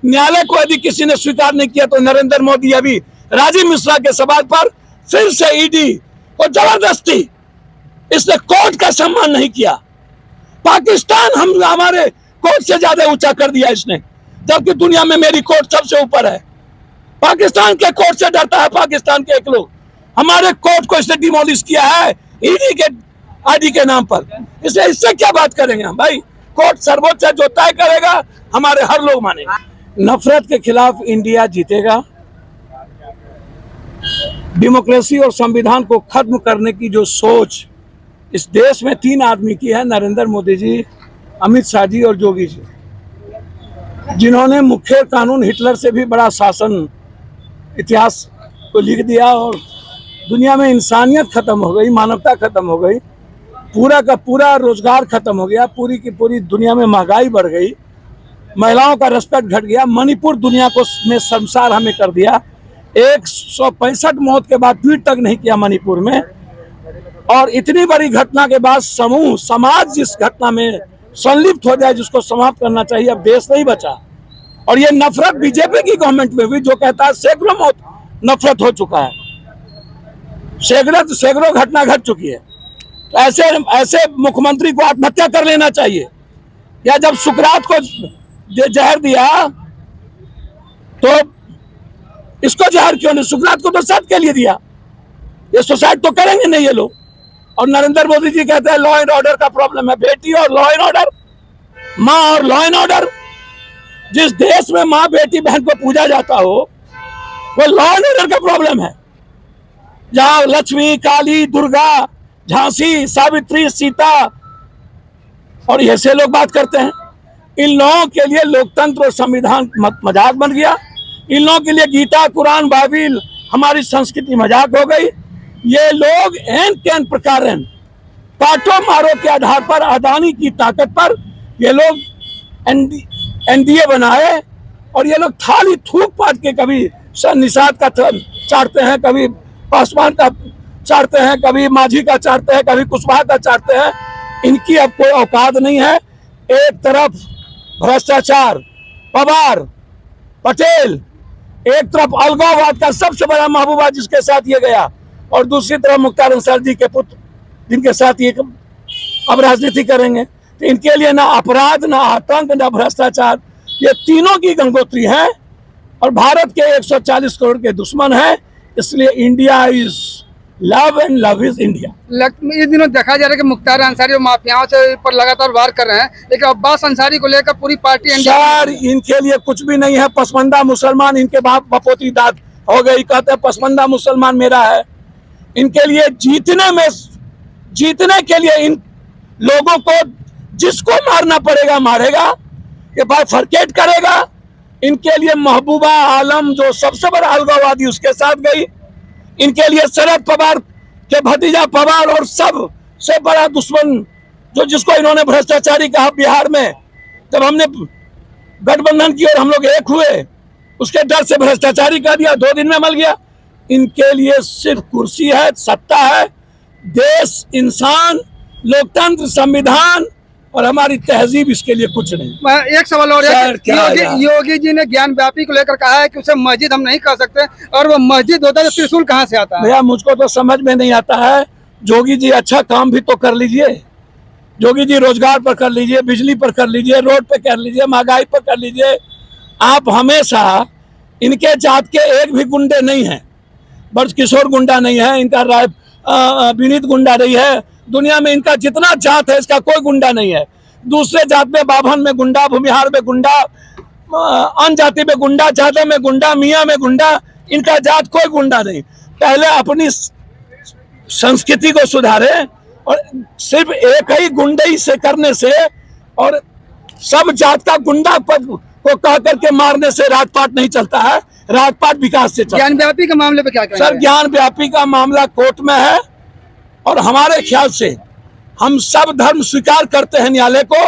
न्यायालय को यदि किसी ने स्वीकार नहीं किया तो नरेंद्र मोदी अभी राजीव मिश्रा के सवाल पर फिर से ईडी को जबरदस्ती, इसने कोर्ट का सम्मान नहीं किया। पाकिस्तान हम हमारे कोर्ट से ज्यादा ऊंचा कर दिया इसने, जबकि दुनिया में मेरी कोर्ट सबसे ऊपर है। पाकिस्तान के कोर्ट से डरता है पाकिस्तान के एक लोग, हमारे कोर्ट को इसने डिमोलिश किया है ईडी के आईडी के नाम पर। इसलिए इससे क्या बात करेंगे हम भाई? कोर्ट सर्वोच्च है, जो तय करेगा हमारे हर लोग मानेंगे। नफरत के खिलाफ इंडिया जीतेगा। डेमोक्रेसी और संविधान को खत्म करने की जो सोच इस देश में 3 आदमी की है, नरेंद्र मोदी जी, अमित शाह जी और योगी जी, जिन्होंने मुख्य कानून हिटलर से भी बड़ा शासन इतिहास को लिख दिया और दुनिया में इंसानियत खत्म हो गई, मानवता खत्म हो गई, पूरा का पूरा रोजगार खत्म हो गया, पूरी की पूरी दुनिया में महंगाई बढ़ गई, महिलाओं का रिस्पेक्ट घट गया, मणिपुर दुनिया को में शर्मसार हमें कर दिया। 165 मौत के बाद ट्वीट तक नहीं किया मणिपुर में, और इतनी बड़ी घटना के बाद समूह समाज जिस घटना में संलिप्त हो जाए, जिसको समाप्त करना चाहिए, अब देश नहीं बचा। और ये नफरत बीजेपी की गवर्नमेंट में हुई, जो कहता है सैकड़ों मौत नफरत हो चुका है, सैकड़ों घटना घट चुकी है। तो ऐसे मुख्यमंत्री को आत्महत्या कर लेना चाहिए। या जब सुकरात को जहर दिया तो इसको जहर क्यों नहीं? सुकरात को तो सत के लिए दिया, ये सुसाइड तो करेंगे नहीं ये लोग। और नरेंद्र मोदी जी कहते हैं लॉ एंड ऑर्डर का प्रॉब्लम है। बेटी और लॉ एंड ऑर्डर, माँ और लॉ एंड ऑर्डर। जिस देश में माँ बेटी बहन को पूजा जाता हो, वो लॉ एंड ऑर्डर का प्रॉब्लम है। जहां लक्ष्मी, काली, दुर्गा, झांसी, सावित्री, सीता और ऐसे लोग बात करते हैं। इन लोगों के लिए लोकतंत्र और संविधान मजाक बन गया। इन लोगों के लिए गीता, कुरान, बाइबिल, हमारी संस्कृति मजाक हो गई। ये लोग एन कैन प्रकार पाटो मारो के आधार पर, अदानी की ताकत पर ये लोग एनडीए बनाए, और ये लोग थाली थूक पाट के कभी निषाद का चाटते हैं, कभी पासवान का चाटते हैं, कभी माझी का चाटते हैं, कभी कुशवाहा का चाटते हैं। इनकी अब कोई औकात नहीं है। एक तरफ भ्रष्टाचार, पवार, पटेल, एक तरफ अलगाववाद का सबसे बड़ा महबूबा जिसके साथ ये गया, और दूसरी तरफ मुख्तार अंसारी जी के पुत्र जिनके साथ ये अब राजनीति करेंगे। तो इनके लिए ना अपराध, ना आतंक, ना भ्रष्टाचार, ये तीनों की गंगोत्री है, और भारत के 140 करोड़ के दुश्मन है। इसलिए India is love and love is India. ये दिनों देखा जा रहा है कि मुख्तार अंसारी और माफियाओं से पर लगातार वार कर रहे हैं, लेकिन अब्बास अंसारी को लेकर पूरी पार्टी सर इनके लिए कुछ भी नहीं है। पसमंदा मुसलमान इनके बाप बपोती दाद हो गई, कहते हैं पसमंदा मुसलमान मेरा है। इनके लिए जीतने के लिए इन लोगों को जिसको मारना पड़ेगा मारेगा, ये बाइफरकेट करेगा। इनके लिए महबूबा आलम जो सबसे बड़ा अलगाववादी उसके साथ गई। इनके लिए शरद पवार के भतीजा पवार और सबसे बड़ा दुश्मन जो जिसको इन्होंने भ्रष्टाचारी कहा, बिहार में जब हमने गठबंधन की और हम लोग एक हुए, उसके डर से भ्रष्टाचारी कह दिया, 2 दिन में मल गया। इनके लिए सिर्फ कुर्सी है, सत्ता है। देश, इंसान, लोकतंत्र, संविधान और हमारी तहजीब इसके लिए कुछ नहीं। एक सवाल और योगी जी ने ज्ञान व्यापी को लेकर कहा है कि उसे मस्जिद हम नहीं कह सकते, और वो मस्जिद होता है तो त्रिशूल कहाँ से आता है? भैया मुझको तो समझ में नहीं आता है। योगी जी अच्छा काम भी तो कर लीजिए। योगी जी रोजगार पर कर लीजिए, बिजली पर कर लीजिए, रोड पर कर लीजिए, महंगाई पर कर लीजिए। आप हमेशा इनके जात के एक भी गुंडे नहीं है। ब्रजकिशोर गुंडा नहीं है, इनका विनीत गुंडा नहीं है। दुनिया में इनका जितना जात है इसका कोई गुंडा नहीं है। दूसरे जात में बाभन में गुंडा, भूमिहार में गुंडा, अन्य जाति में गुंडा, जादव में गुंडा, मियाँ में गुंडा, इनका जात कोई गुंडा नहीं। पहले अपनी संस्कृति को सुधारे, और सिर्फ एक ही गुंडई से करने से और सब जात का गुंडा पद को कह करके मारने से राजपाट नहीं चलता है। राजपाट विकास से चलता है। ज्ञान व्यापी के मामले पे क्या कहेंगे? सर ज्ञान व्यापी का मामला कोर्ट में है, और हमारे ख्याल से हम सब धर्म स्वीकार करते हैं न्यायालय को,